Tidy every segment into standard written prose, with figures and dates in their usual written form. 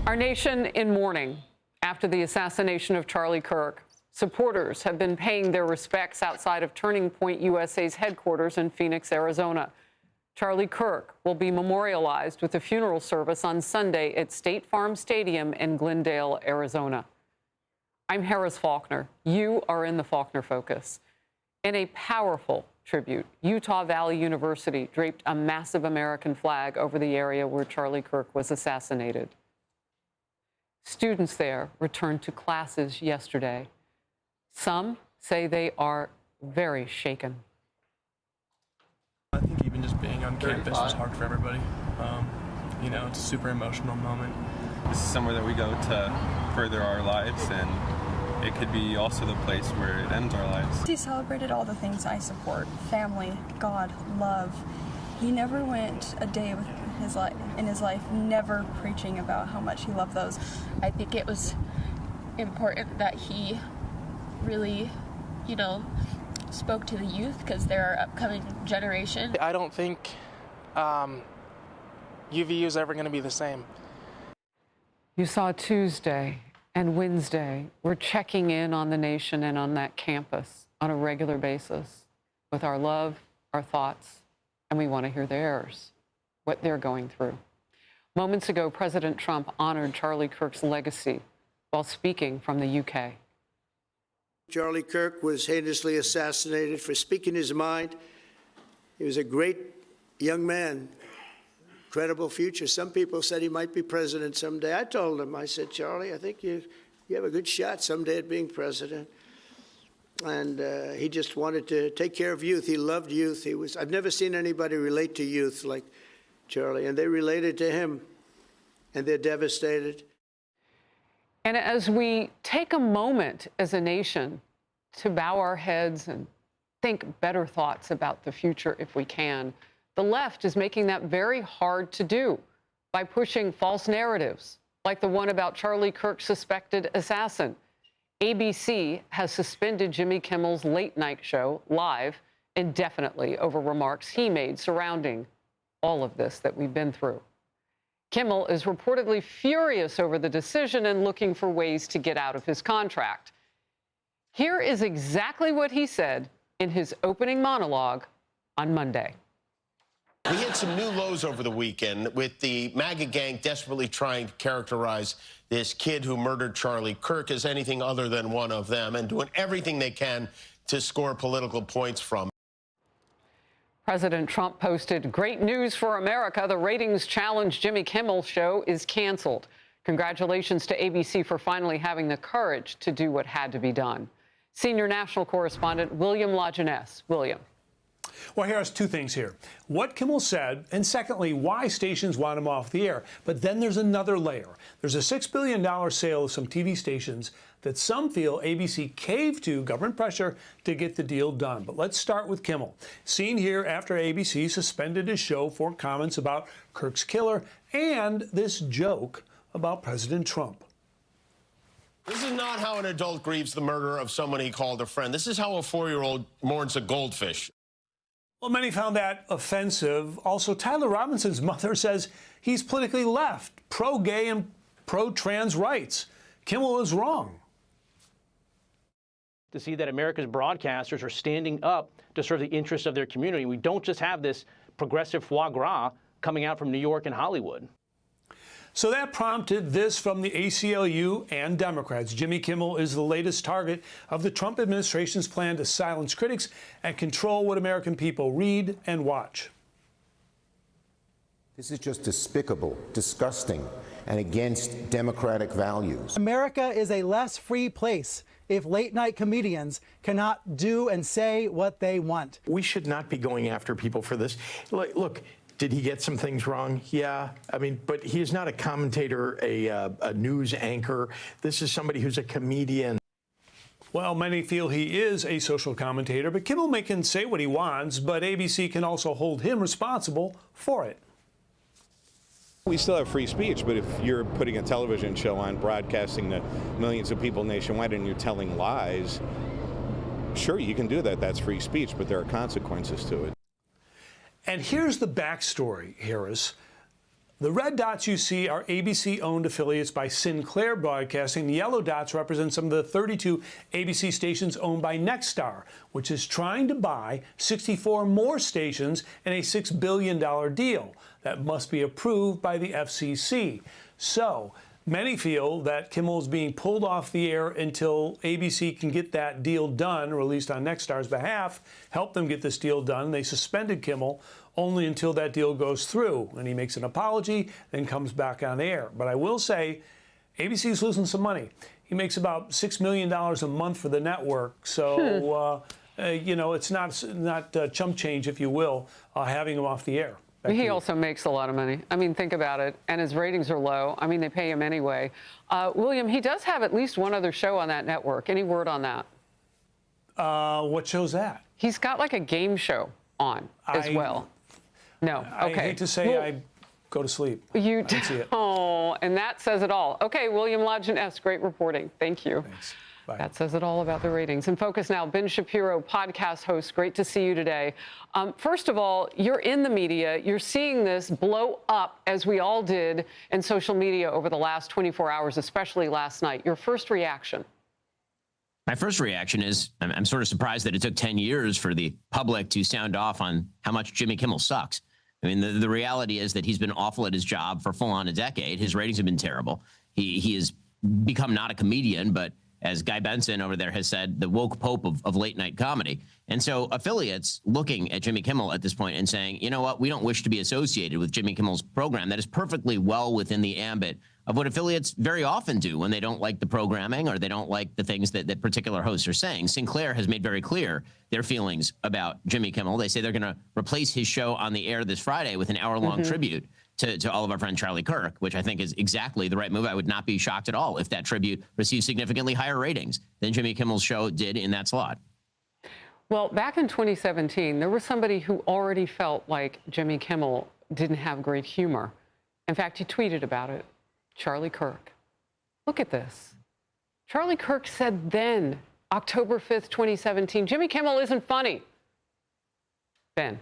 Our nation in mourning after the assassination of Charlie Kirk. Supporters have been paying their respects outside of Turning Point USA's headquarters in Phoenix, Arizona. Charlie Kirk will be memorialized with a funeral service on Sunday at State Farm Stadium in Glendale, Arizona. I'm Harris Faulkner. You are in the Faulkner Focus. In a powerful tribute, Utah Valley University draped a massive American flag over the area where Charlie Kirk was assassinated. Students there returned to classes yesterday. Some say they are very shaken. I think even just being on campus was hard for everybody. You know, it's a super emotional moment. This is somewhere that we go to further our lives, and it could be also the place where it ends our lives. He celebrated all the things I support: family, God, love. He never went a day with in his life never preaching about how much he loved those. I think it was important that he really, spoke to the youth, because they're our upcoming generation. I don't think UVU is ever going to be the same. You saw Tuesday and Wednesday. We're checking in on the nation and on that campus on a regular basis with our love, our thoughts, and we want to hear theirs, what they're going through. Moments ago, President Trump honored Charlie Kirk's legacy while speaking from the UK. Charlie Kirk was heinously assassinated for speaking his mind. He was a great young man, incredible future. Some people said he might be president someday. I told him, I said, Charlie, I think you have a good shot someday at being president. And he just wanted to take care of youth. He loved youth. I've never seen anybody relate to youth like Charlie, and they related to him, and they're devastated. And as we take a moment as a nation to bow our heads and think better thoughts about the future if we can, the left is making that very hard to do by pushing false narratives, like the one about Charlie Kirk's suspected assassin. ABC has suspended Jimmy Kimmel's late-night show live indefinitely over remarks he made surrounding all of this that we've been through. Kimmel is reportedly furious over the decision and looking for ways to get out of his contract. Here is exactly what he said in his opening monologue on Monday. We hit some new lows over the weekend with the MAGA gang desperately trying to characterize this kid who murdered Charlie Kirk as anything other than one of them, and doing everything they can to score political points from. President Trump posted, "Great news for America. The ratings challenge Jimmy Kimmel show is canceled. Congratulations to ABC for finally having the courage to do what had to be done." Senior national correspondent William Lajeunesse. William. Well, here's two things here. What Kimmel said, and secondly, why stations want him off the air. But then there's another layer. There's a $6 billion sale of some TV stations that some feel ABC caved to government pressure to get the deal done. But let's start with Kimmel. Seen here after ABC suspended his show for comments about Kirk's killer and this joke about President Trump. This is not how an adult grieves the murder of someone he called a friend. This is how a 4-year-old mourns a goldfish. Well, many found that offensive. Also, Tyler Robinson's mother says he's politically left, pro-gay and pro-trans rights. Kimmel is wrong. To see that America's broadcasters are standing up to serve the interests of their community. We don't just have this progressive foie gras coming out from New York and Hollywood. So that prompted this from the ACLU and Democrats. Jimmy Kimmel is the latest target of the Trump administration's plan to silence critics and control what American people read and watch. This is just despicable, disgusting, and against democratic values. America is a less free place if late-night comedians cannot do and say what they want. We should not be going after people for this. Look, did he get some things wrong? Yeah. I mean, but he is not a commentator, a news anchor. This is somebody who's a comedian. Well, many feel he is a social commentator, but Kimmel can say what he wants, but ABC can also hold him responsible for it. We still have free speech, but if you're putting a television show on, broadcasting to millions of people nationwide, and you're telling lies, sure, you can do that. That's free speech, but there are consequences to it. And here's the backstory, Harris. The red dots you see are ABC-owned affiliates by Sinclair Broadcasting. The yellow dots represent some of the 32 ABC stations owned by Nexstar, which is trying to buy 64 more stations in a $6 billion deal that must be approved by the FCC. So, many feel that Kimmel is being pulled off the air until ABC can get that deal done, or at least on Nexstar's behalf, help them get this deal done. They suspended Kimmel only until that deal goes through, and he makes an apology, then comes back on air. But I will say, ABC is losing some money. He makes about $6 million a month for the network, so you know, it's not chump change, if you will, having him off the air. He also makes a lot of money. I mean, think about it. And his ratings are low. I mean, they pay him anyway. William, he does have at least one other show on that network. Any word on that? What show's that? He's got like a game show on as well. No. Okay. I hate to say, I go to sleep. You I didn't see it. Oh, and that says it all. Okay, William Lodgen S., great reporting. Thank you. Thanks. Bye. That says it all about the ratings. In focus now, Ben Shapiro, podcast host. Great to see you today. First of all, you're in the media. You're seeing this blow up, as we all did, in social media over the last 24 hours, especially last night. Your first reaction? My first reaction is I'm sort of surprised that it took 10 years for the public to sound off on how much Jimmy Kimmel sucks. I mean, the reality is that he's been awful at his job for full on a decade. His ratings have been terrible. He has become not a comedian, but as Guy Benson over there has said, the woke pope of late night comedy. And so affiliates looking at Jimmy Kimmel at this point and saying, you know what, we don't wish to be associated with Jimmy Kimmel's program. That is perfectly well within the ambit of what affiliates very often do when they don't like the programming or they don't like the things that particular hosts are saying. Sinclair has made very clear their feelings about Jimmy Kimmel. They say they're going to replace his show on the air this Friday with an hour-long tribute to all of our friend Charlie Kirk, which I think is exactly the right move. I would not be shocked at all if that tribute received significantly higher ratings than Jimmy Kimmel's show did in that slot. Well, back in 2017, there was somebody who already felt like Jimmy Kimmel didn't have great humor. In fact, he tweeted about it. Charlie Kirk. Look at this. Charlie Kirk said then, October 5th, 2017, Jimmy Kimmel isn't funny. Ben.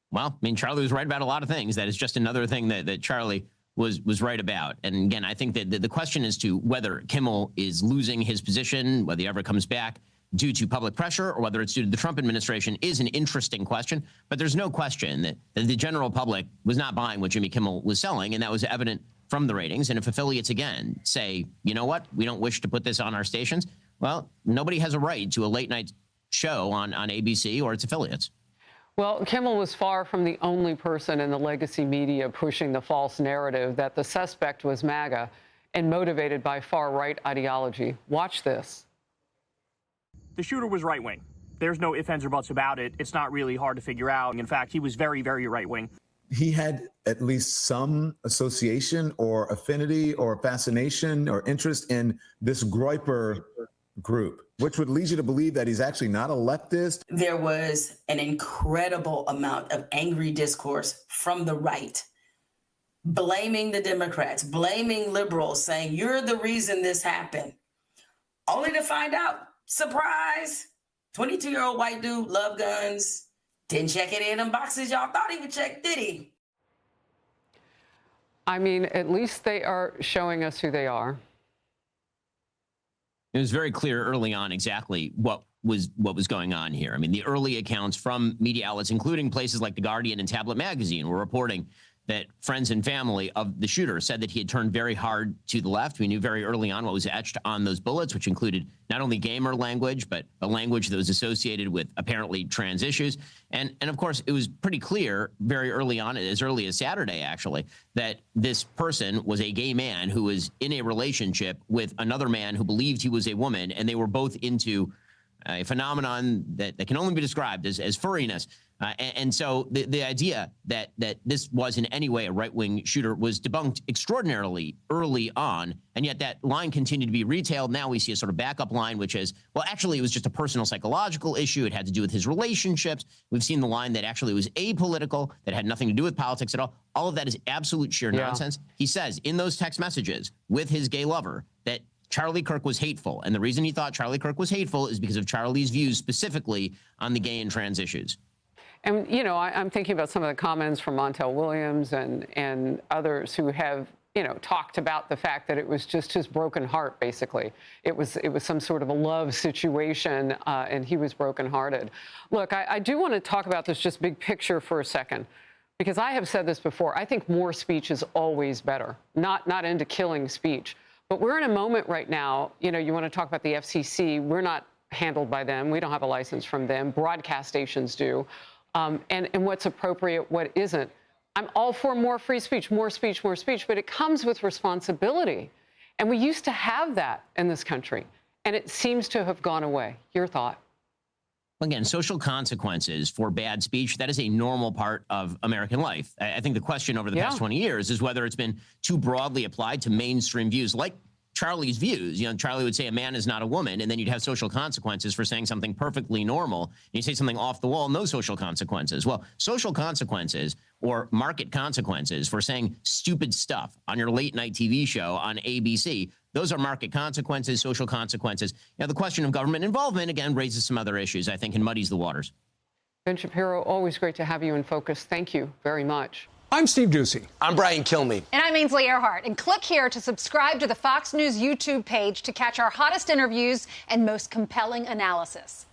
Well, I mean, Charlie was right about a lot of things. That is just another thing that Charlie was right about. And again, I think that the question as to whether Kimmel is losing his position, whether he ever comes back due to public pressure or whether it's due to the Trump administration is an interesting question. But there's no question that the general public was not buying what Jimmy Kimmel was selling, and that was evident from the ratings. And if affiliates, again, say, you know what, we don't wish to put this on our stations, well, nobody has a right to a late night show on ABC or its affiliates. Well, Kimmel was far from the only person in the legacy media pushing the false narrative that the suspect was MAGA and motivated by far-right ideology. Watch this. The shooter was right-wing. There's no ifs, ands, or buts about it. It's not really hard to figure out. In fact, he was very, very right-wing. He had at least some association or affinity or fascination or interest in this Groyper group, which would lead you to believe that he's actually not a leftist. There was an incredible amount of angry discourse from the right, blaming the Democrats, blaming liberals, saying, you're the reason this happened. Only to find out, surprise, 22-year-old white dude, love guns, didn't check it in them boxes y'all thought he would check, did he? I mean, at least they are showing us who they are. It was very clear early on exactly what was going on here. I mean, the early accounts from media outlets, including places like The Guardian and Tablet Magazine, were reporting that friends and family of the shooter said that he had turned very hard to the left. We knew very early on what was etched on those bullets, which included not only gamer language, but a language that was associated with apparently trans issues. And of course, it was pretty clear very early on, as early as Saturday, actually, that this person was a gay man who was in a relationship with another man who believed he was a woman, and they were both into a phenomenon that can only be described as furriness. And so the idea that this was in any way a right-wing shooter was debunked extraordinarily early on, and yet that line continued to be retailed. Now we see a sort of backup line, which is, well, actually, it was just a personal psychological issue. It had to do with his relationships. We've seen the line that actually was apolitical, that had nothing to do with politics at all. All of that is absolute sheer nonsense. He says in those text messages with his gay lover that Charlie Kirk was hateful, and the reason he thought Charlie Kirk was hateful is because of Charlie's views specifically on the gay and trans issues. And, you know, I'm thinking about some of the comments from Montel Williams and others who have, you know, talked about the fact that it was just his broken heart, basically. It was some sort of a love situation, and he was brokenhearted. Look, I do want to talk about this just big picture for a second, because I have said this before. I think more speech is always better, not into killing speech. But we're in a moment right now, you know, you want to talk about the FCC. We're not handled by them. We don't have a license from them. Broadcast stations do. And what's appropriate, what isn't. I'm all for more free speech, more speech, but it comes with responsibility. And we used to have that in this country, and it seems to have gone away. Your thought? Again, social consequences for bad speech, that is a normal part of American life. I think the question over the past 20 years is whether it's been too broadly applied to mainstream views, like Charlie's views. You know, Charlie would say a man is not a woman, and then you'd have social consequences for saying something perfectly normal. And you say something off the wall, no social consequences. Well, social consequences or market consequences for saying stupid stuff on your late night TV show on ABC, those are market consequences, social consequences. Now, the question of government involvement, again, raises some other issues, I think, and muddies the waters. Ben Shapiro, always great to have you in focus. Thank you very much. I'm Steve Ducey. I'm Brian Kilmeade. And I'm Ainsley Earhart. And click here to subscribe to the Fox News YouTube page to catch our hottest interviews and most compelling analysis.